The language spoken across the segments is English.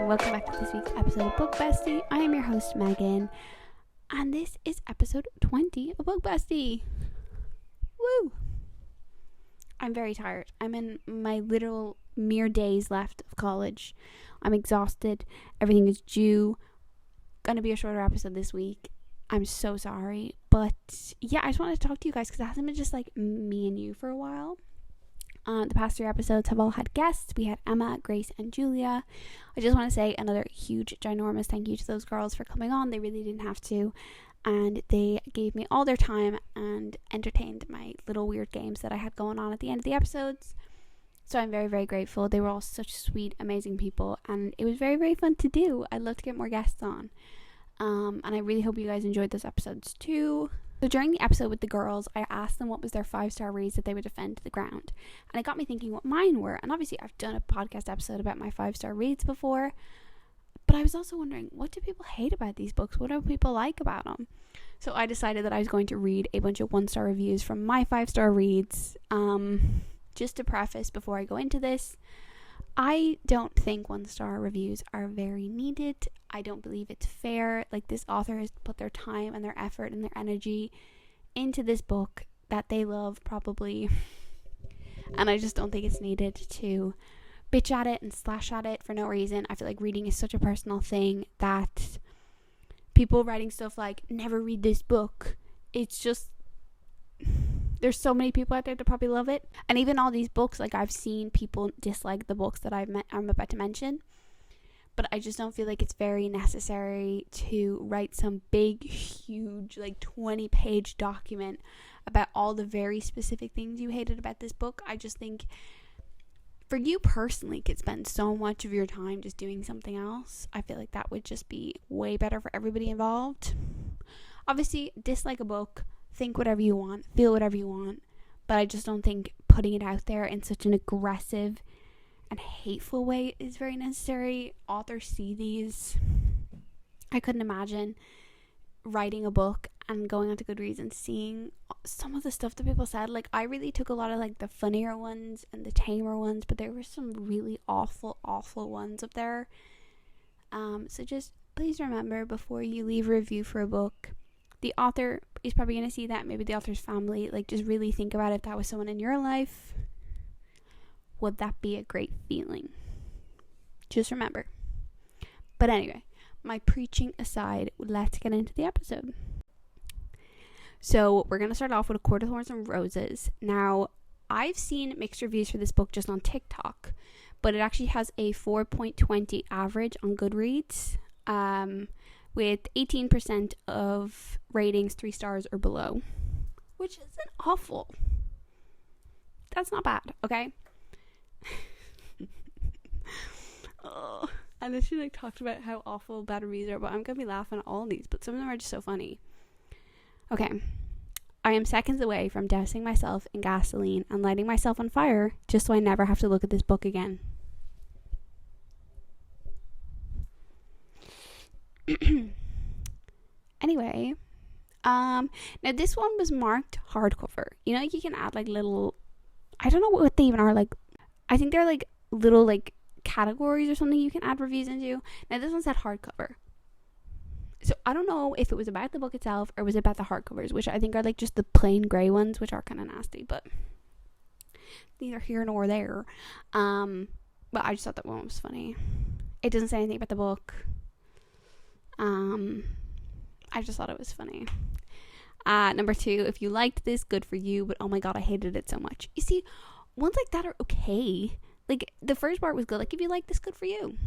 welcome back to this week's episode of Book Bestie. I am your host, Megan, and this is episode 20 of Book Bestie. Woo! I'm very tired. I'm in my literal mere days left of college. I'm exhausted. Everything is due. Gonna be a shorter episode this week. I'm so sorry. But yeah, I just wanted to talk to you guys because it hasn't been just like me and you for a while. The past 3 episodes have all had guests. We had Emma, Grace, and Julia. I just want to say another huge, ginormous thank you to those girls for coming on. They really didn't have to. And they gave me all their time and entertained my little weird games that I had going on at the end of the episodes. So I'm very, very grateful. They were all such sweet, amazing people. And it was very, very fun to do. I'd love to get more guests on. And I really hope you guys enjoyed those episodes too. So during the episode with the girls, I asked them what was their 5-star reads that they would defend to the ground. And it got me thinking what mine were. And obviously I've done a podcast episode about my 5-star reads before. But I was also wondering, what do people hate about these books? What do people like about them? So I decided that I was going to read a bunch of 1-star reviews from my 5-star reads. Just to preface before I go into this, I don't think 1-star reviews are very needed. I don't believe it's fair. Like, this author has put their time and their effort and their energy into this book that they love probably. And I just don't think it's needed to bitch at it and slash at it for no reason. I feel like reading is such a personal thing that people writing stuff like, never read this book. It's just, there's so many people out there that probably love it. And even all these books, like, I've seen people dislike the books that I'm about to mention. But I just don't feel like it's very necessary to write some big, huge, like 20-page document about all the very specific things you hated about this book. I just think for you personally could spend so much of your time just doing something else. I feel like that would just be way better for everybody involved. Obviously, dislike a book, think whatever you want, feel whatever you want, but I just don't think putting it out there in such an aggressive and hateful way is very necessary. Authors see these. I couldn't imagine writing a book and going onto Goodreads and seeing some of the stuff that people said. Like, I really took a lot of like the funnier ones and the tamer ones, but there were some really awful ones up there. So just please remember, before you leave a review for a book, the author is probably going to see that, maybe the author's family. Like, just really think about if that was someone in your life. Would that be a great feeling? Just remember. But anyway, my preaching aside, let's get into the episode. So we're going to start off with A Court of Thorns and Roses. Now, I've seen mixed reviews for this book just on TikTok, but it actually has a 4.20 average on Goodreads, with 18% of ratings 3 stars or below, which isn't awful. That's not bad, okay? I literally talked about how awful bad reviews are, but I'm gonna be laughing at all of these, but some of them are just so funny. Okay, I am seconds away from dousing myself in gasoline and lighting myself on fire just so I never have to look at this book again. Anyway, now this one was marked hardcover. You know, like, you can add like little, I don't know what they even are, like, I think they're like little like categories or something you can add reviews into. Now this one said hardcover, so I don't know if it was about the book itself or was it about the hardcovers, which I think are like just the plain grey ones, which are kind of nasty, but neither here nor there. But I just thought that one was funny. It doesn't say anything about the book. I just thought it was funny. Number 2, if you liked this, good for you, but oh my god, I hated it so much. You see, ones like that are okay. Like, the first part was good. Like, if you like this, good for you.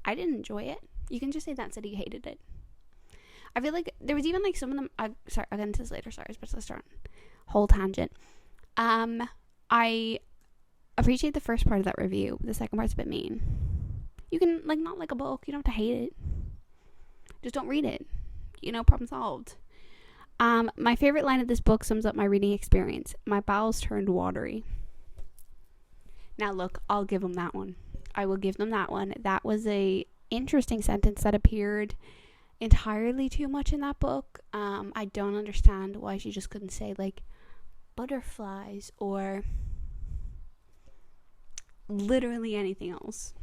I didn't enjoy it. You can just say that instead of you hated it. I feel like there was even like some of them, sorry, I'll get into this later, sorry, but let's start whole tangent. I appreciate the first part of that review. The second part's a bit mean. You can like not like a book, you don't have to hate it, just don't read it, problem solved. My favorite line of this book sums up my reading experience. My bowels turned watery. Now look, I'll give them that one. I will give them that one. That was a interesting sentence that appeared entirely too much in that book. I don't understand why she just couldn't say like butterflies or literally anything else.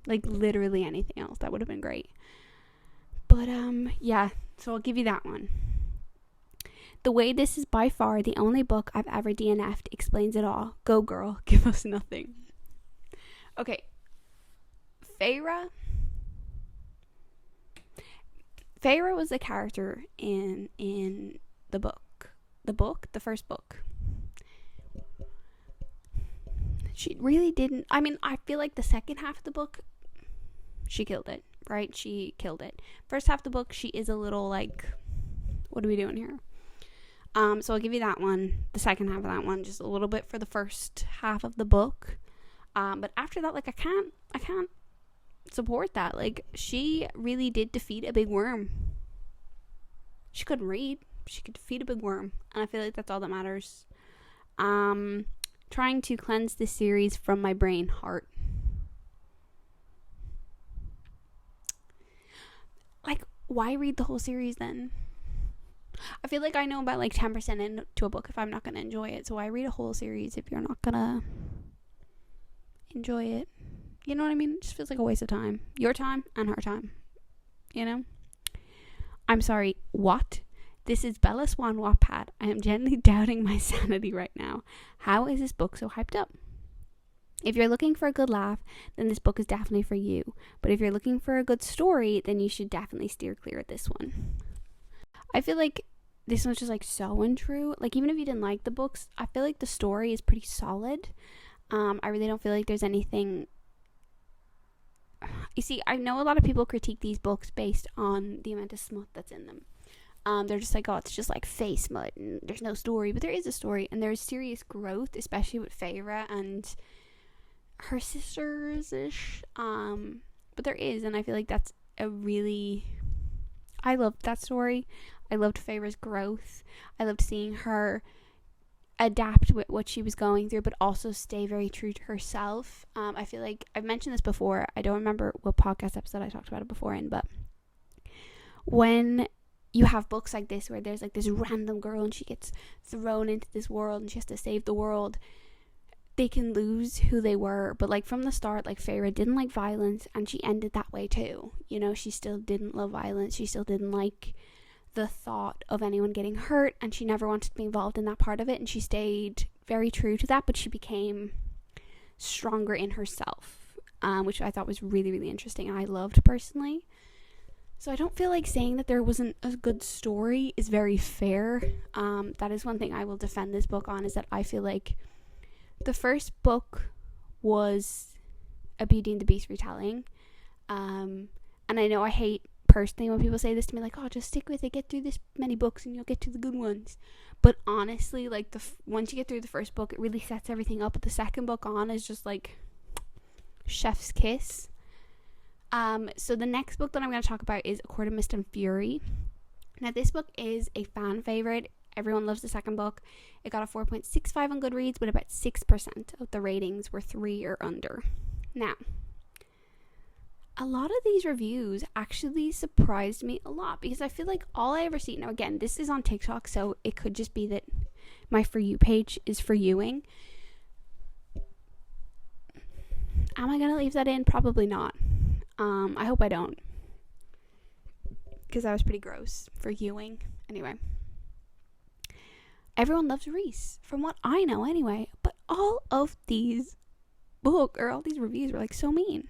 Like literally anything else. That would have been great. But yeah, so I'll give you that one. The Way This is by far the only book I've ever DNF'd explains it all. Go girl, give us nothing. Okay. Feyre was a character in the book. The first book. She really didn't. I mean, I feel like the second half of the book, she killed it, right? She killed it. First half of the book, she is a little like, what are we doing here? So I'll give you that one. The second half of that one, just a little bit for the first half of the book. But after that, like, I can't support that. Like, she really did defeat a big worm. She couldn't read. She could defeat a big worm, and I feel like that's all that matters. Trying to cleanse this series from my brain. Heart. Like, why read the whole series then? I feel like I know about like 10% into a book if I'm not going to enjoy it. So why read a whole series if you're not going to enjoy it? You know what I mean? It just feels like a waste of time. Your time and her time. You know? I'm sorry. What? This is Bella Swan Wattpad. I am gently doubting my sanity right now. How is this book so hyped up? If you're looking for a good laugh, then this book is definitely for you. But if you're looking for a good story, then you should definitely steer clear of this one. I feel like this one's just like so untrue. Like, even if you didn't like the books, I feel like the story is pretty solid. I really don't feel like there's anything. You see, I know a lot of people critique these books based on the amount of smut that's in them. They're just like, oh, it's just like face smut and there's no story. But there is a story, and there's serious growth, especially with Feyre and her sisters-ish. But there is, and I feel like that's a really... I loved that story. I loved Feyre's growth. I loved seeing her adapt with what she was going through, but also stay very true to herself. I feel like I've mentioned this before. I don't remember what podcast episode I talked about it before in, but when you have books like this where there's like this random girl and she gets thrown into this world and she has to save the world, they can lose who they were. But like from the start, like Feyre didn't like violence, and she ended that way too. You know, she still didn't love violence. She still didn't like the thought of anyone getting hurt, and she never wanted to be involved in that part of it, and she stayed very true to that, but she became stronger in herself, which I thought was really, really interesting, and I loved personally. So I don't feel like saying that there wasn't a good story is very fair. That is one thing I will defend this book on, is that I feel like the first book was a Beauty and the Beast retelling, and I know I hate personally when people say this to me, like, oh, just stick with it, get through this many books and you'll get to the good ones. But honestly, like, once you get through the first book, it really sets everything up. But the second book on is just like chef's kiss. So the next book that I'm going to talk about is A Court of Mist and Fury. Now, this book is a fan favorite. Everyone loves the second book. It got a 4.65 on Goodreads, but about 6% of the ratings were 3 or under. Now, a lot of these reviews actually surprised me a lot, because I feel like all I ever see, now again, this is on TikTok, so it could just be that my For You page is for youing. Am I going to leave that in? Probably not. I hope I don't, because that was pretty gross for youing. Anyway, everyone loves Reese, from what I know anyway, but all of these all these reviews were like so mean.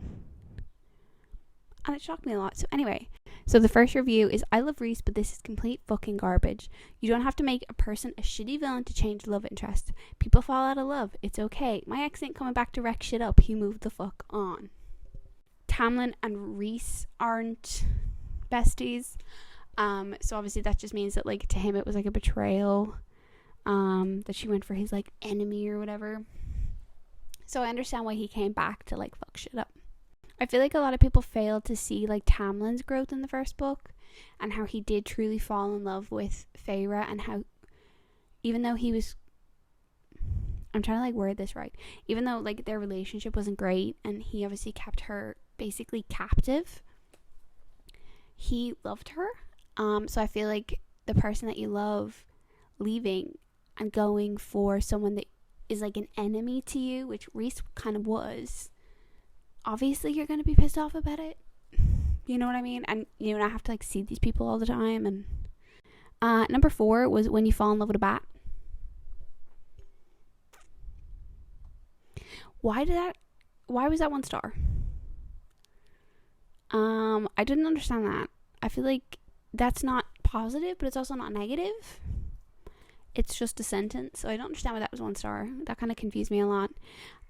And it shocked me a lot. So anyway, so the first review is, I love Reese, but this is complete fucking garbage. You don't have to make a person a shitty villain to change love interest. People fall out of love. It's okay. My ex ain't coming back to wreck shit up. He moved the fuck on. Tamlin and Reese aren't besties. So obviously that just means that, like, to him it was like a betrayal. That she went for his, like, enemy or whatever. So I understand why he came back to, like, fuck shit up. I feel like a lot of people failed to see, like, Tamlin's growth in the first book, and how he did truly fall in love with Feyre, and how, even though he was, I'm trying to, like, word this right, even though, like, their relationship wasn't great, and he obviously kept her basically captive, he loved her. So I feel like the person that you love leaving and going for someone that is like an enemy to you, which Reese kind of was, obviously you're going to be pissed off about it. You know what I mean? And you don't have to like see these people all the time. And number 4 was When You Fall in Love with a Bat. Why was that 1 star? I didn't understand that. I feel like that's not positive, but it's also not negative. It's just a sentence, so I don't understand why that was 1 star. That kind of confused me a lot.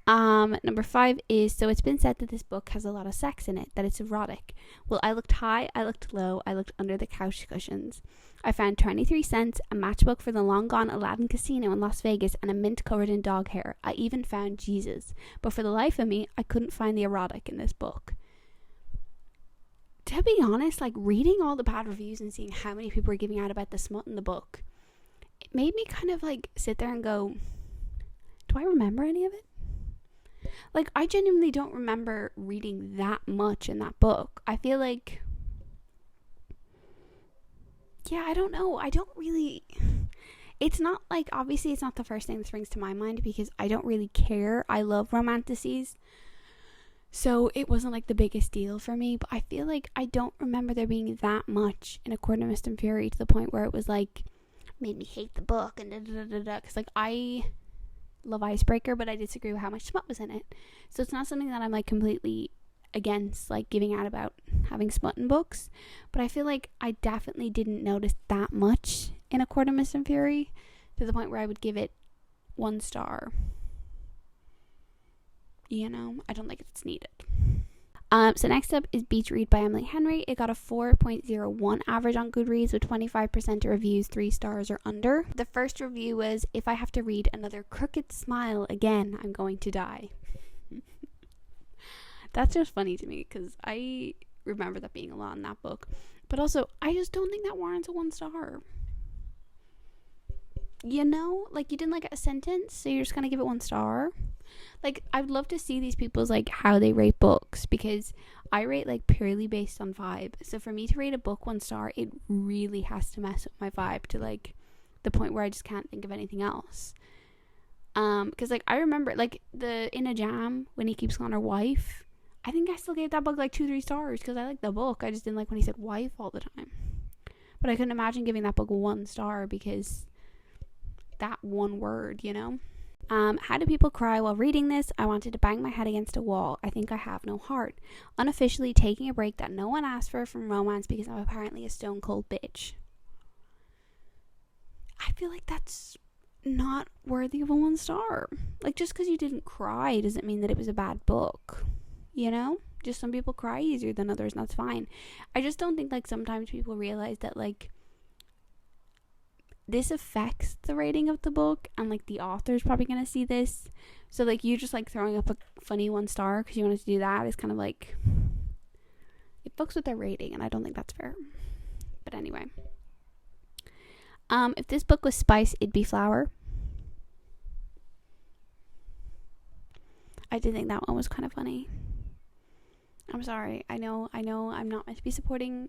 Number 5 is, so it's been said that this book has a lot of sex in it, that it's erotic. Well, I looked high, I looked low, I looked under the couch cushions. I found 23 cents, a matchbook for the long-gone Aladdin Casino in Las Vegas, and a mint covered in dog hair. I even found Jesus. But for the life of me, I couldn't find the erotic in this book. To be honest, like, reading all the bad reviews and seeing how many people were giving out about the smut in the book, it made me kind of, like, sit there and go, do I remember any of it? Like, I genuinely don't remember reading that much in that book. I feel like, yeah, I don't know. I don't really, it's not like, obviously it's not the first thing that springs to my mind because I don't really care. I love romanticises. So it wasn't like the biggest deal for me, but I feel like I don't remember there being that much in A Court of Mist and Fury to the point where it was like, made me hate the book and da-da-da-da-da. Because like, I love Icebreaker, but I disagree with how much smut was in it. So it's not something that I'm like completely against, like giving out about having smut in books, but I feel like I definitely didn't notice that much in A Court of Mist and Fury to the point where I would give it 1 star. You know, I don't think it's needed. So next up is Beach Read by Emily Henry. It got a 4.01 average on Goodreads with 25% of reviews 3 stars or under. The first review was, if I have to read another crooked smile again, I'm going to die. That's just funny to me because I remember that being a lot in that book. But also, I just don't think that warrants a 1 star. You know, like, you didn't like a sentence, so you're just gonna give it 1 star. Like, I would love to see these people's like how they rate books, because I rate like purely based on vibe. So for me to rate a book 1 star, it really has to mess with my vibe to like the point where I just can't think of anything else. Because like I remember like the In a Jam, when he keeps calling her wife, I think I still gave that book like 2-3 stars because I like the book. I just didn't like when he said wife all the time. But I couldn't imagine giving that book 1 star because that one word, you know. How do people cry while reading this? I wanted to bang my head against a wall. I think I have no heart. Unofficially taking a break that no one asked for from romance because I'm apparently a stone cold bitch. I feel like that's not worthy of a 1 star. Like, just because you didn't cry doesn't mean that it was a bad book, you know. Just some people cry easier than others, and that's fine. I just don't think like sometimes people realize that like this affects the rating of the book, and like the author's probably gonna see this, so like you just like throwing up a funny 1 star because you wanted to do that is kind of like, it fucks with their rating, and I don't think that's fair. But anyway, if this book was spice, it'd be flour. I did think that one was kind of funny. I'm sorry, I know I'm not meant to be supporting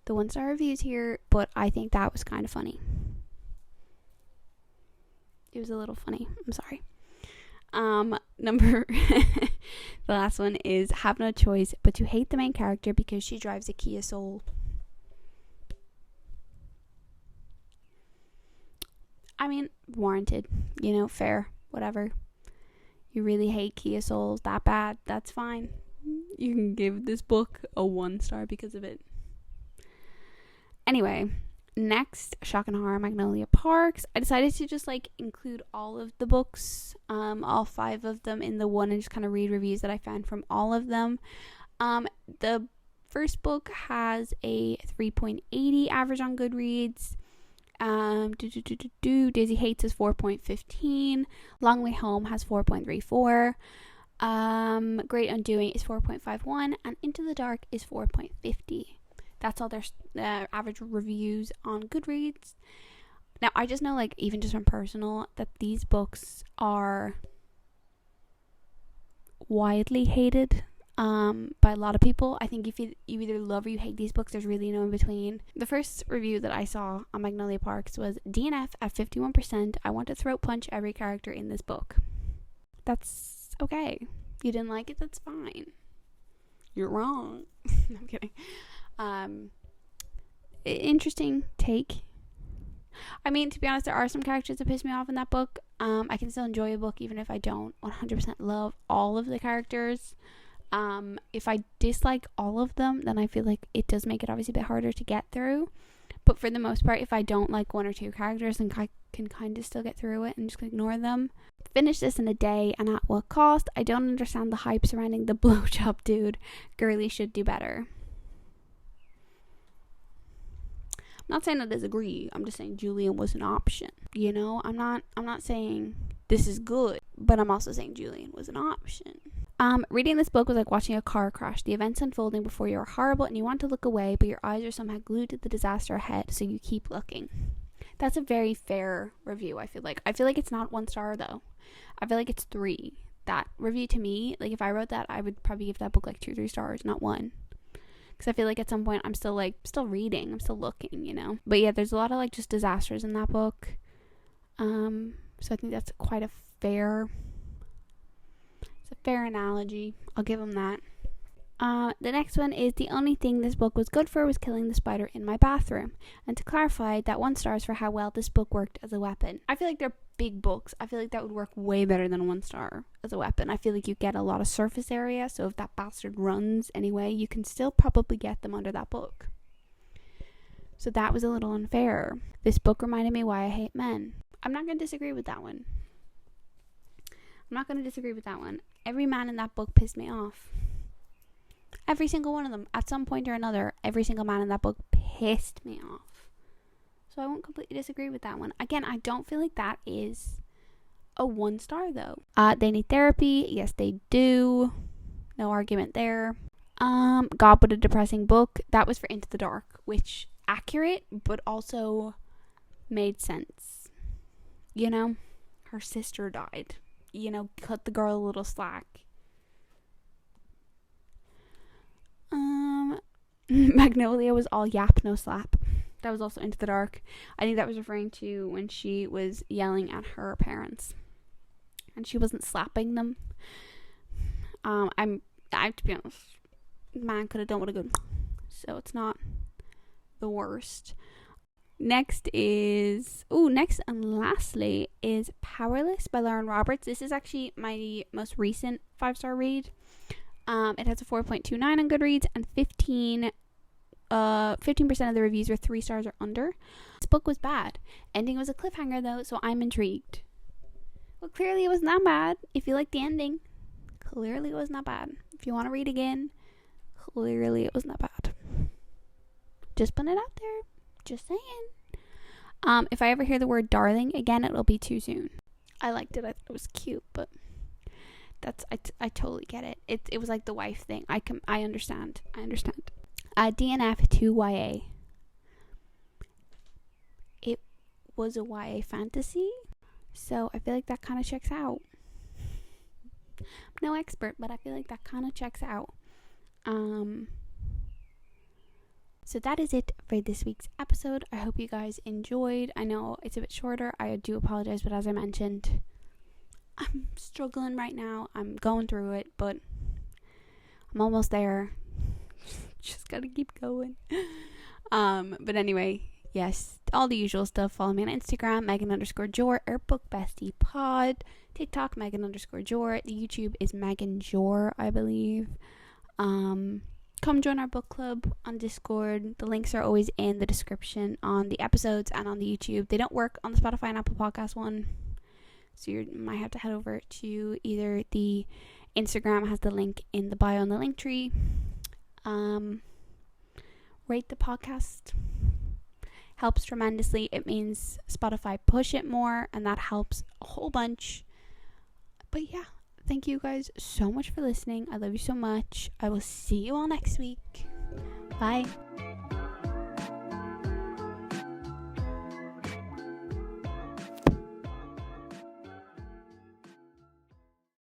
the 1 star reviews here, but I think that was kind of funny. It was a little funny. I'm sorry. The last one is, have no choice but to hate the main character because she drives a Kia Soul. I mean, warranted, you know, fair, whatever. You really hate Kia Souls that bad, that's fine. You can give this book a 1 star because of it. Anyway, next, Shock and Horror Magnolia Parks. I decided to just like include all of the books, all 5 of them in the one, and just kind of read reviews that I found from all of them. The first book has a 3.80 average on Goodreads. Daisy Hates is 4.15. Long Way Home has 4.34. Great Undoing is 4.51, and Into the Dark is 4.50. That's all their average reviews on Goodreads. Now, I just know, like, even just from personal, that these books are widely hated by a lot of people. I think if you either love or you hate these books, there's really no in between. The first review that I saw on Magnolia Parks was, DNF at 51%. I want to throat punch every character in this book. That's okay. You didn't like it? That's fine. You're wrong. No, I'm kidding. Interesting take. I mean, to be honest, there are some characters that piss me off in that book. I can still enjoy a book even if I don't 100% love all of the characters. If I dislike all of them, then I feel like it does make it obviously a bit harder to get through. But for the most part, if I don't like one or two characters, then I can kind of still get through it and just ignore them. Finish this in a day, and at what cost? I don't understand the hype surrounding the blowjob dude. Girly should do better. I'm not saying I disagree. I'm just saying Julian was an option. You know, I'm not saying this is good, but I'm also saying Julian was an option. Reading this book was like watching a car crash. The events unfolding before you are horrible and you want to look away, but your eyes are somehow glued to the disaster ahead, so you keep looking. That's a very fair review, I feel like. I feel like it's not 1 star, though. I feel like it's 3. That review to me, like if I wrote that, I would probably give that book like 2 or 3 stars, not 1. Because I feel like at some point I'm still reading, I'm still looking, you know. But yeah, there's a lot of like just disasters in that book. So I think that's quite a fair analogy. I'll give him that. The next one is the only thing this book was good for was killing the spider in my bathroom. And to clarify, that 1 star is for how well this book worked as a weapon. I feel like they're big books. I feel like that would work way better than 1 star as a weapon. I feel like you get a lot of surface area, so if that bastard runs anyway, you can still probably get them under that book. So that was a little unfair. This book reminded me why I hate men. I'm not going to disagree with that one. Every man in that book pissed me off. Every single one of them. At some point or another, every single man in that book pissed me off. So I won't completely disagree with that one. Again, I don't feel like that is a 1 star though. They need therapy. Yes, they do. No argument there. God, but a depressing book. That was for Into the Dark, which accurate, but also made sense. You know, her sister died. You know, cut the girl a little slack. Magnolia was all yap, no slap. That was also Into the Dark. I think that was referring to when she was yelling at her parents and she wasn't slapping them. I to be honest, man could have done what a good, so it's not the worst. Next and lastly is Powerless by Lauren Roberts. This is actually my most recent 5-star read. It has a 4.29 on Goodreads, and 15% of the reviews were 3 stars or under. This book was bad. Ending was a cliffhanger though, so I'm intrigued. Well, clearly it wasn't that bad. If you like the ending, clearly it was not bad. If you want to read again, clearly it was not bad. Just putting it out there. Just saying. If I ever hear the word darling again, it'll be too soon. I liked it. I thought it was cute, but that's I totally get it. It was like the wife thing. I understand. DNF to YA. It was a YA fantasy, so I feel like that kind of checks out. I'm no expert, but I feel like that kind of checks out. So that is it for this week's episode. I hope you guys enjoyed. I know it's a bit shorter. I do apologize, but as I mentioned, I'm struggling right now. I'm going through it, but I'm almost there. Just gotta keep going. But anyway, yes, all the usual stuff. Follow me on Instagram, Megan_Jor, or Book Bestie Pod. TikTok, Megan_Jor. The YouTube is Megan Jor, I believe. Come join our book club on Discord. The links are always in the description on the episodes and on the YouTube. They don't work on the Spotify and Apple Podcast one, so you might have to head over to either the Instagram has the link in the bio on the link tree. Rate the podcast. Helps tremendously. It means Spotify push it more, and that helps a whole bunch. But yeah, thank you guys so much for listening. I love you so much. I will see you all next week. Bye.